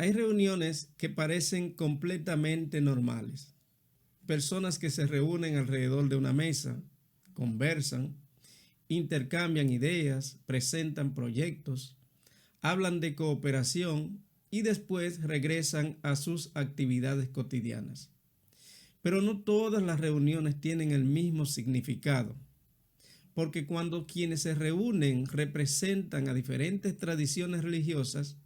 Hay reuniones que parecen completamente normales. Personas que se reúnen alrededor de una mesa, conversan, intercambian ideas, presentan proyectos, hablan de cooperación y después regresan a sus actividades cotidianas. Pero no todas las reuniones tienen el mismo significado, porque cuando quienes se reúnen representan a diferentes tradiciones religiosas,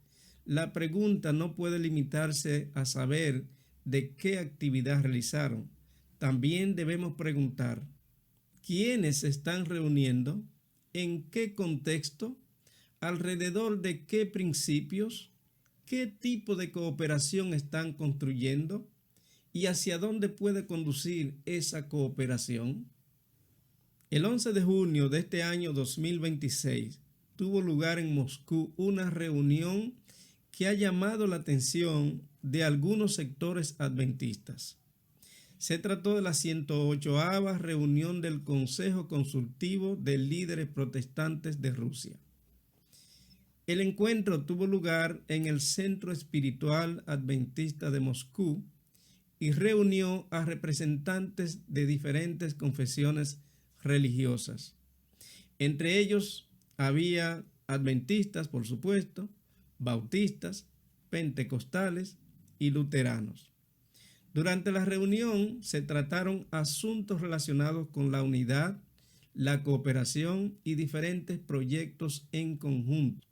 la pregunta no puede limitarse a saber de qué actividad realizaron. También debemos preguntar, ¿quiénes se están reuniendo? ¿En qué contexto? ¿Alrededor de qué principios? ¿Qué tipo de cooperación están construyendo? ¿Y hacia dónde puede conducir esa cooperación? El 11 de junio de este año 2026 tuvo lugar en Moscú una reunión que ha llamado la atención de algunos sectores adventistas. Se trató de la 108ª reunión del Consejo Consultivo de Líderes Protestantes de Rusia. El encuentro tuvo lugar en el Centro Espiritual Adventista de Moscú y reunió a representantes de diferentes confesiones religiosas. Entre ellos había adventistas, por supuesto, bautistas, pentecostales y luteranos. Durante la reunión se trataron asuntos relacionados con la unidad, la cooperación y diferentes proyectos en conjunto.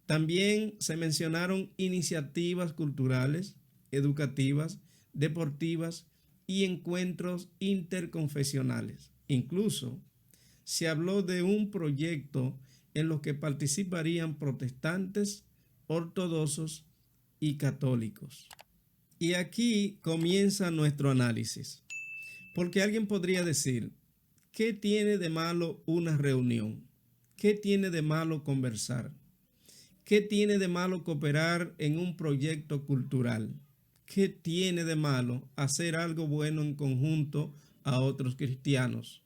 También se mencionaron iniciativas culturales, educativas, deportivas y encuentros interconfesionales. Incluso se habló de un proyecto en los que participarían protestantes, ortodoxos y católicos. Y aquí comienza nuestro análisis, porque alguien podría decir, ¿qué tiene de malo una reunión? ¿Qué tiene de malo conversar? ¿Qué tiene de malo cooperar en un proyecto cultural? ¿Qué tiene de malo hacer algo bueno en conjunto a otros cristianos?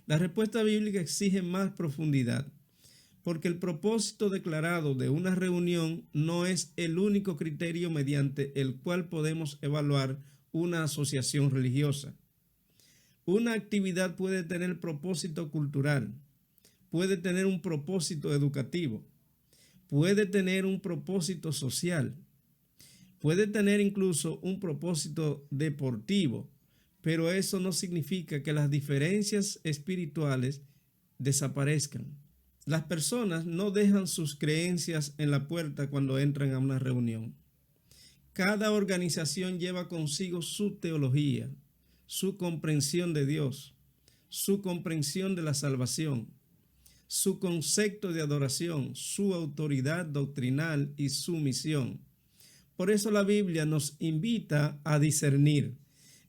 La respuesta bíblica exige más profundidad, porque el propósito declarado de una reunión no es el único criterio mediante el cual podemos evaluar una asociación religiosa. Una actividad puede tener propósito cultural, puede tener un propósito educativo, puede tener un propósito social, puede tener incluso un propósito deportivo, pero eso no significa que las diferencias espirituales desaparezcan. Las personas no dejan sus creencias en la puerta cuando entran a una reunión. Cada organización lleva consigo su teología, su comprensión de Dios, su comprensión de la salvación, su concepto de adoración, su autoridad doctrinal y su misión. Por eso la Biblia nos invita a discernir.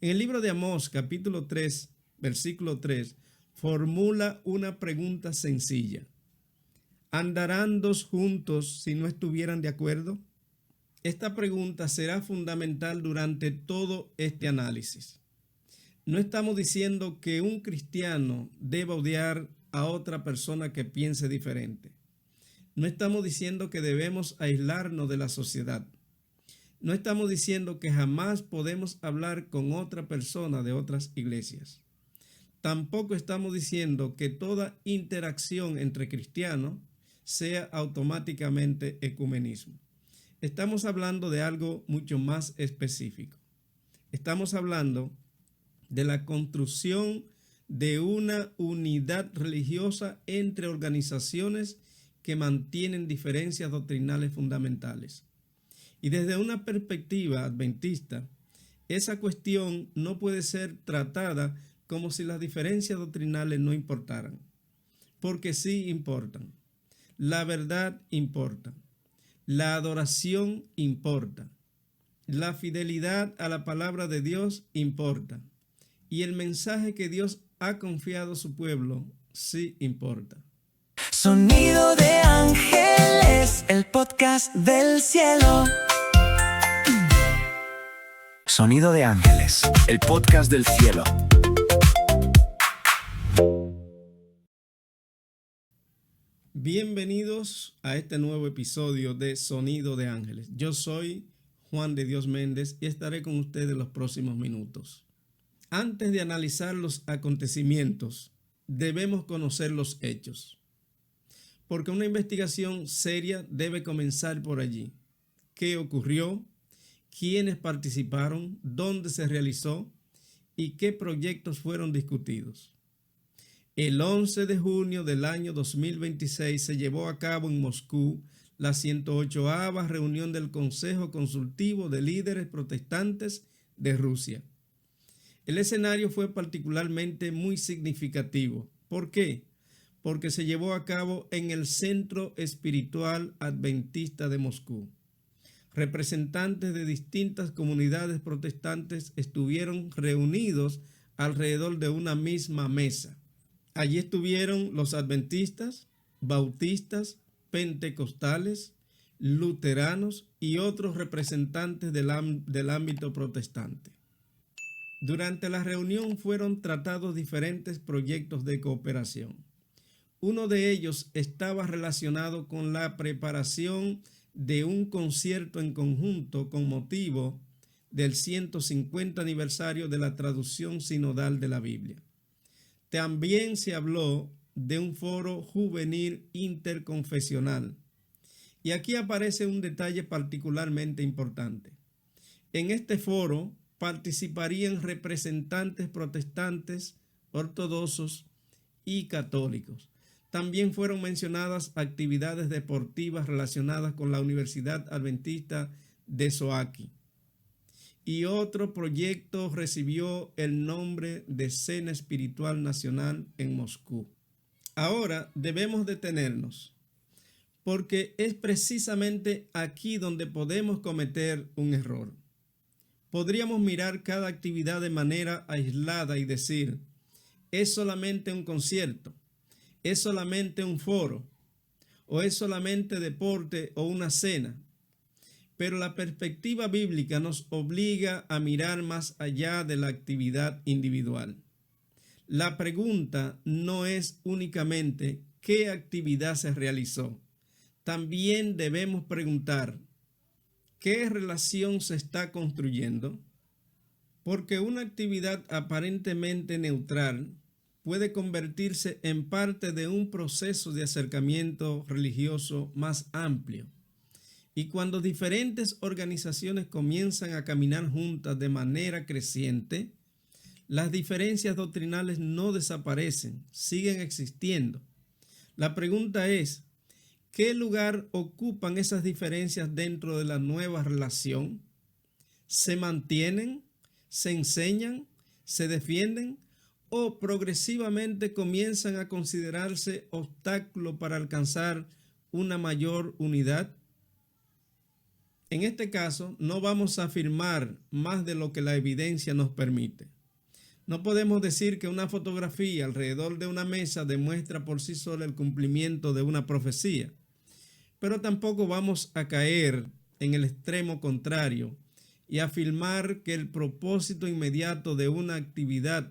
En el libro de Amós, capítulo 3, versículo 3, formula una pregunta sencilla. ¿Andarán dos juntos si no estuvieran de acuerdo? Esta pregunta será fundamental durante todo este análisis. No estamos diciendo que un cristiano deba odiar a otra persona que piense diferente. No estamos diciendo que debemos aislarnos de la sociedad. No estamos diciendo que jamás podemos hablar con otra persona de otras iglesias. Tampoco estamos diciendo que toda interacción entre cristianos sea automáticamente ecumenismo. Estamos hablando de algo mucho más específico. Estamos hablando de la construcción de una unidad religiosa entre organizaciones que mantienen diferencias doctrinales fundamentales. Y desde una perspectiva adventista, esa cuestión no puede ser tratada como si las diferencias doctrinales no importaran, porque sí importan. La verdad importa, la adoración importa, la fidelidad a la palabra de Dios importa y el mensaje que Dios ha confiado a su pueblo sí importa. Sonido de Ángeles, el podcast del cielo. Sonido de Ángeles, el podcast del cielo. Bienvenidos a este nuevo episodio de Sonido de Ángeles. Yo soy Juan de Dios Méndez y estaré con ustedes los próximos minutos. Antes de analizar los acontecimientos, debemos conocer los hechos, porque una investigación seria debe comenzar por allí. ¿Qué ocurrió? ¿Quiénes participaron? ¿Dónde se realizó? ¿Y qué proyectos fueron discutidos? El 11 de junio del año 2026 se llevó a cabo en Moscú la 108ª reunión del Consejo Consultivo de Líderes Protestantes de Rusia. El escenario fue particularmente muy significativo. ¿Por qué? Porque se llevó a cabo en el Centro Espiritual Adventista de Moscú. Representantes de distintas comunidades protestantes estuvieron reunidos alrededor de una misma mesa. Allí estuvieron los adventistas, bautistas, pentecostales, luteranos y otros representantes del ámbito protestante. Durante la reunión fueron tratados diferentes proyectos de cooperación. Uno de ellos estaba relacionado con la preparación de un concierto en conjunto con motivo del 150 aniversario de la traducción sinodal de la Biblia. También se habló de un foro juvenil interconfesional. Y aquí aparece un detalle particularmente importante. En este foro participarían representantes protestantes, ortodoxos y católicos. También fueron mencionadas actividades deportivas relacionadas con la Universidad Adventista de Soachi. Y otro proyecto recibió el nombre de Cena Espiritual Nacional en Moscú. Ahora debemos detenernos, porque es precisamente aquí donde podemos cometer un error. Podríamos mirar cada actividad de manera aislada y decir, es solamente un concierto, es solamente un foro, o es solamente deporte o una cena. Pero la perspectiva bíblica nos obliga a mirar más allá de la actividad individual. La pregunta no es únicamente qué actividad se realizó. También debemos preguntar, ¿qué relación se está construyendo? Porque una actividad aparentemente neutral puede convertirse en parte de un proceso de acercamiento religioso más amplio. Y cuando diferentes organizaciones comienzan a caminar juntas de manera creciente, las diferencias doctrinales no desaparecen, siguen existiendo. La pregunta es, ¿qué lugar ocupan esas diferencias dentro de la nueva relación? ¿Se mantienen? ¿Se enseñan? ¿Se defienden? ¿O progresivamente comienzan a considerarse obstáculos para alcanzar una mayor unidad? En este caso, no vamos a afirmar más de lo que la evidencia nos permite. No podemos decir que una fotografía alrededor de una mesa demuestra por sí sola el cumplimiento de una profecía, pero tampoco vamos a caer en el extremo contrario y afirmar que el propósito inmediato de una actividad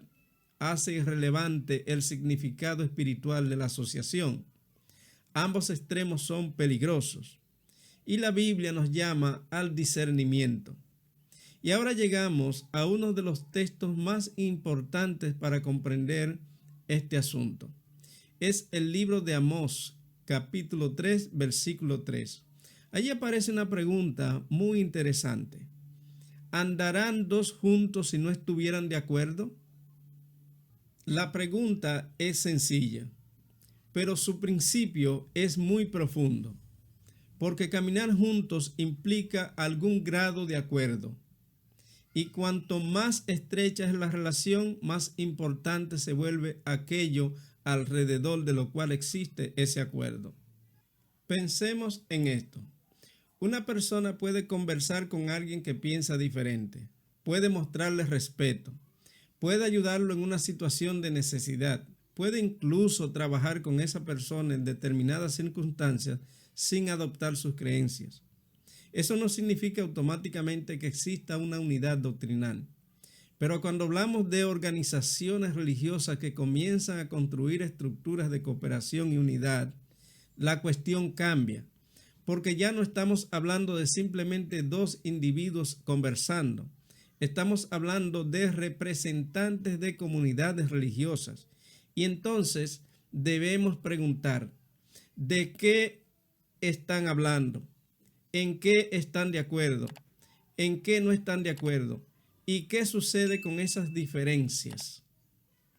hace irrelevante el significado espiritual de la asociación. Ambos extremos son peligrosos. Y la Biblia nos llama al discernimiento. Y ahora llegamos a uno de los textos más importantes para comprender este asunto. Es el libro de Amós, capítulo 3, versículo 3. Allí aparece una pregunta muy interesante. ¿Andarán dos juntos si no estuvieran de acuerdo? La pregunta es sencilla, pero su principio es muy profundo. Porque caminar juntos implica algún grado de acuerdo. Y cuanto más estrecha es la relación, más importante se vuelve aquello alrededor de lo cual existe ese acuerdo. Pensemos en esto. Una persona puede conversar con alguien que piensa diferente, puede mostrarle respeto, puede ayudarlo en una situación de necesidad, puede incluso trabajar con esa persona en determinadas circunstancias sin adoptar sus creencias. Eso no significa automáticamente que exista una unidad doctrinal. Pero cuando hablamos de organizaciones religiosas que comienzan a construir estructuras de cooperación y unidad, la cuestión cambia, porque ya no estamos hablando de simplemente dos individuos conversando. Estamos hablando de representantes de comunidades religiosas. Y entonces debemos preguntar, ¿de qué están hablando? ¿En qué están de acuerdo? ¿En qué no están de acuerdo? ¿Y qué sucede con esas diferencias?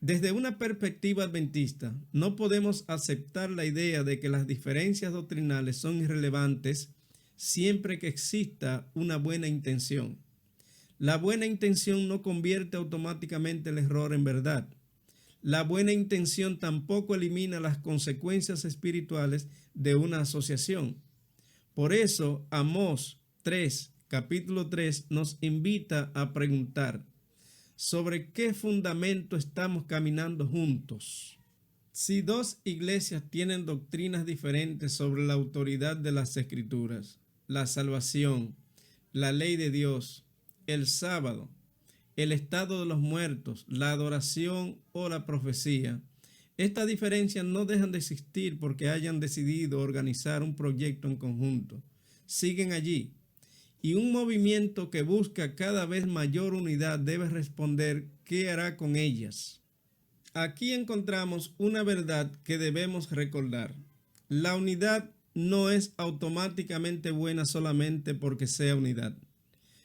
Desde una perspectiva adventista, no podemos aceptar la idea de que las diferencias doctrinales son irrelevantes siempre que exista una buena intención. La buena intención no convierte automáticamente el error en verdad. La buena intención tampoco elimina las consecuencias espirituales de una asociación. Por eso, Amós 3, capítulo 3, nos invita a preguntar, ¿sobre qué fundamento estamos caminando juntos? Si dos iglesias tienen doctrinas diferentes sobre la autoridad de las Escrituras, la salvación, la ley de Dios, el sábado, el estado de los muertos, la adoración o la profecía, estas diferencias no dejan de existir porque hayan decidido organizar un proyecto en conjunto. Siguen allí. Y un movimiento que busca cada vez mayor unidad debe responder ¿qué hará con ellas? Aquí encontramos una verdad que debemos recordar. La unidad no es automáticamente buena solamente porque sea unidad.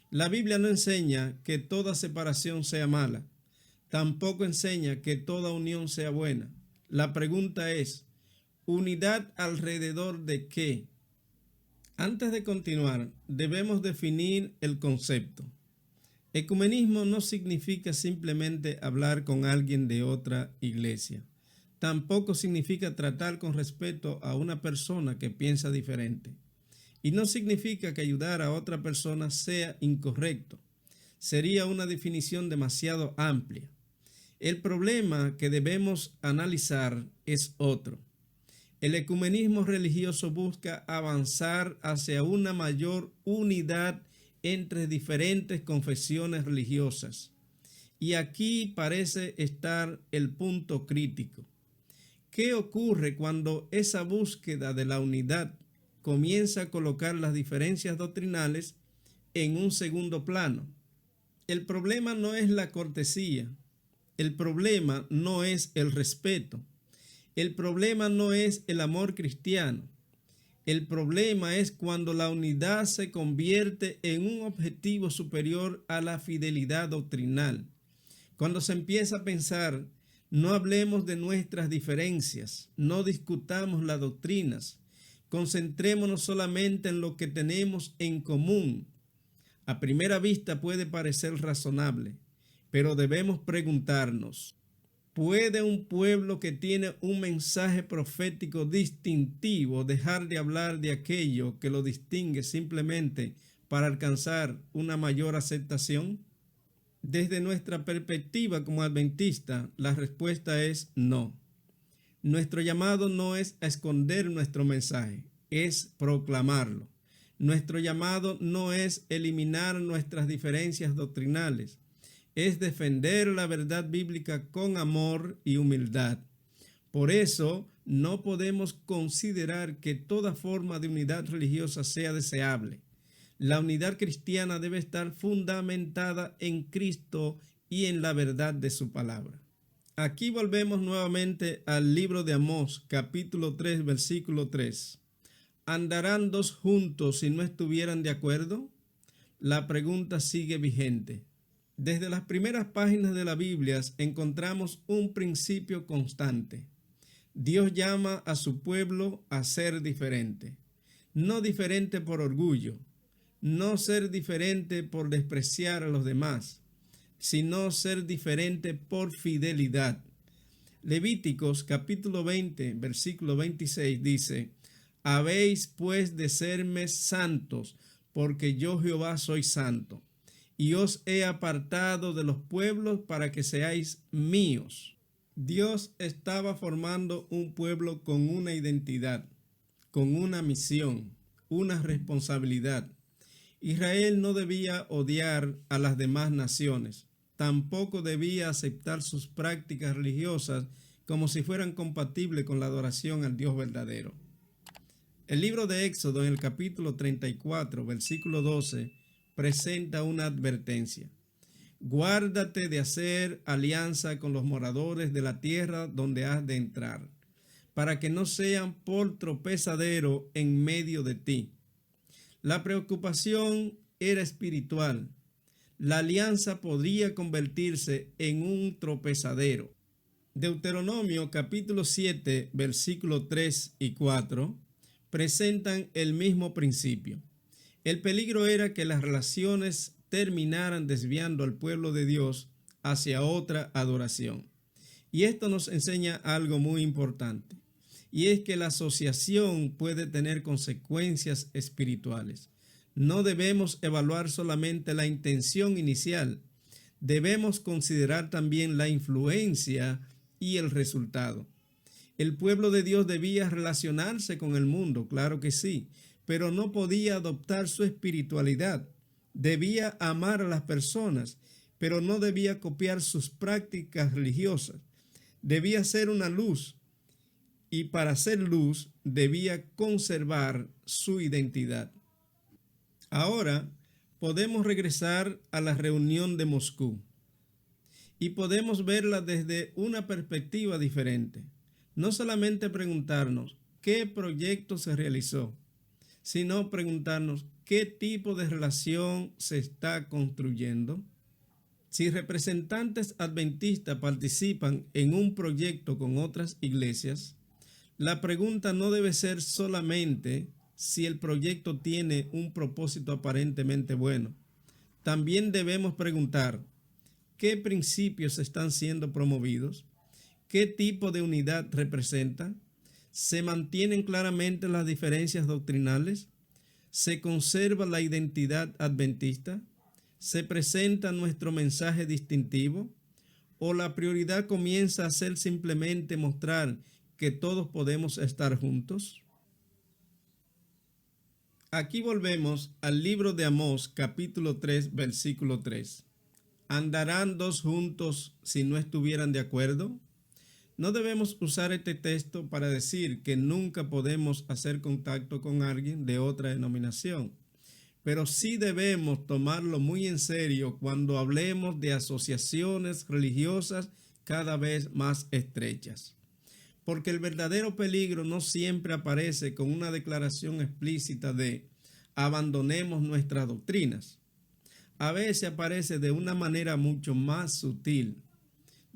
La Biblia no enseña que toda separación sea mala. Tampoco enseña que toda unión sea buena. La pregunta es, ¿unidad alrededor de qué? Antes de continuar, debemos definir el concepto. Ecumenismo no significa simplemente hablar con alguien de otra iglesia. Tampoco significa tratar con respeto a una persona que piensa diferente. Y no significa que ayudar a otra persona sea incorrecto. Sería una definición demasiado amplia. El problema que debemos analizar es otro. El ecumenismo religioso busca avanzar hacia una mayor unidad entre diferentes confesiones religiosas. Y aquí parece estar el punto crítico. ¿Qué ocurre cuando esa búsqueda de la unidad comienza a colocar las diferencias doctrinales en un segundo plano? El problema no es la cortesía. El problema no es el respeto. El problema no es el amor cristiano. El problema es cuando la unidad se convierte en un objetivo superior a la fidelidad doctrinal. Cuando se empieza a pensar, no hablemos de nuestras diferencias, no discutamos las doctrinas, concentrémonos solamente en lo que tenemos en común. A primera vista puede parecer razonable, pero debemos preguntarnos, ¿puede un pueblo que tiene un mensaje profético distintivo dejar de hablar de aquello que lo distingue simplemente para alcanzar una mayor aceptación? Desde nuestra perspectiva como adventista, la respuesta es no. Nuestro llamado no es a esconder nuestro mensaje, es proclamarlo. Nuestro llamado no es eliminar nuestras diferencias doctrinales, es defender la verdad bíblica con amor y humildad. Por eso, no podemos considerar que toda forma de unidad religiosa sea deseable. La unidad cristiana debe estar fundamentada en Cristo y en la verdad de su palabra. Aquí volvemos nuevamente al libro de Amós, capítulo 3, versículo 3. ¿Andarán dos juntos si no estuvieran de acuerdo? La pregunta sigue vigente. Desde las primeras páginas de la Biblia encontramos un principio constante. Dios llama a su pueblo a ser diferente. No diferente por orgullo, no ser diferente por despreciar a los demás, sino ser diferente por fidelidad. Levíticos capítulo 20, versículo 26 dice, habéis pues de serme santos, porque yo Jehová soy santo, y os he apartado de los pueblos para que seáis míos. Dios estaba formando un pueblo con una identidad, con una misión, una responsabilidad. Israel no debía odiar a las demás naciones, tampoco debía aceptar sus prácticas religiosas como si fueran compatibles con la adoración al Dios verdadero. El libro de Éxodo, en el capítulo 34, versículo 12, presenta una advertencia. Guárdate de hacer alianza con los moradores de la tierra donde has de entrar, para que no sean por tropezadero en medio de ti. La preocupación era espiritual. La alianza podría convertirse en un tropezadero. Deuteronomio capítulo 7, versículos 3 y 4 presentan el mismo principio. El peligro era que las relaciones terminaran desviando al pueblo de Dios hacia otra adoración. Y esto nos enseña algo muy importante, y es que la asociación puede tener consecuencias espirituales. No debemos evaluar solamente la intención inicial, debemos considerar también la influencia y el resultado. El pueblo de Dios debía relacionarse con el mundo, claro que sí, pero no podía adoptar su espiritualidad. Debía amar a las personas, pero no debía copiar sus prácticas religiosas. Debía ser una luz, y para ser luz debía conservar su identidad. Ahora podemos regresar a la reunión de Moscú y podemos verla desde una perspectiva diferente. No solamente preguntarnos qué proyecto se realizó, sino preguntarnos qué tipo de relación se está construyendo. Si representantes adventistas participan en un proyecto con otras iglesias, la pregunta no debe ser solamente si el proyecto tiene un propósito aparentemente bueno. También debemos preguntar qué principios están siendo promovidos, qué tipo de unidad representa, se mantienen claramente las diferencias doctrinales, se conserva la identidad adventista, se presenta nuestro mensaje distintivo, o la prioridad comienza a ser simplemente mostrar que todos podemos estar juntos. Aquí volvemos al libro de Amós, capítulo 3, versículo 3. ¿Andarán dos juntos si no estuvieran de acuerdo? No debemos usar este texto para decir que nunca podemos hacer contacto con alguien de otra denominación, pero sí debemos tomarlo muy en serio cuando hablemos de asociaciones religiosas cada vez más estrechas. Porque el verdadero peligro no siempre aparece con una declaración explícita de abandonemos nuestras doctrinas. A veces aparece de una manera mucho más sutil.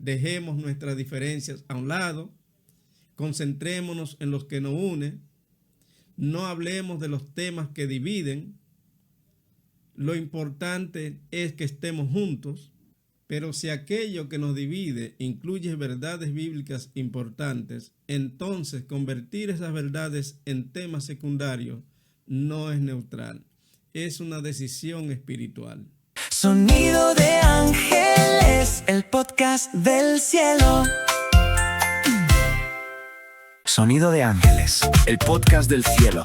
Dejemos nuestras diferencias a un lado, concentrémonos en los que nos unen, no hablemos de los temas que dividen. Lo importante es que estemos juntos, pero si aquello que nos divide incluye verdades bíblicas importantes, entonces convertir esas verdades en temas secundarios no es neutral, es una decisión espiritual. Sonido de Ángeles, el podcast del cielo. Sonido de Ángeles, el podcast del cielo.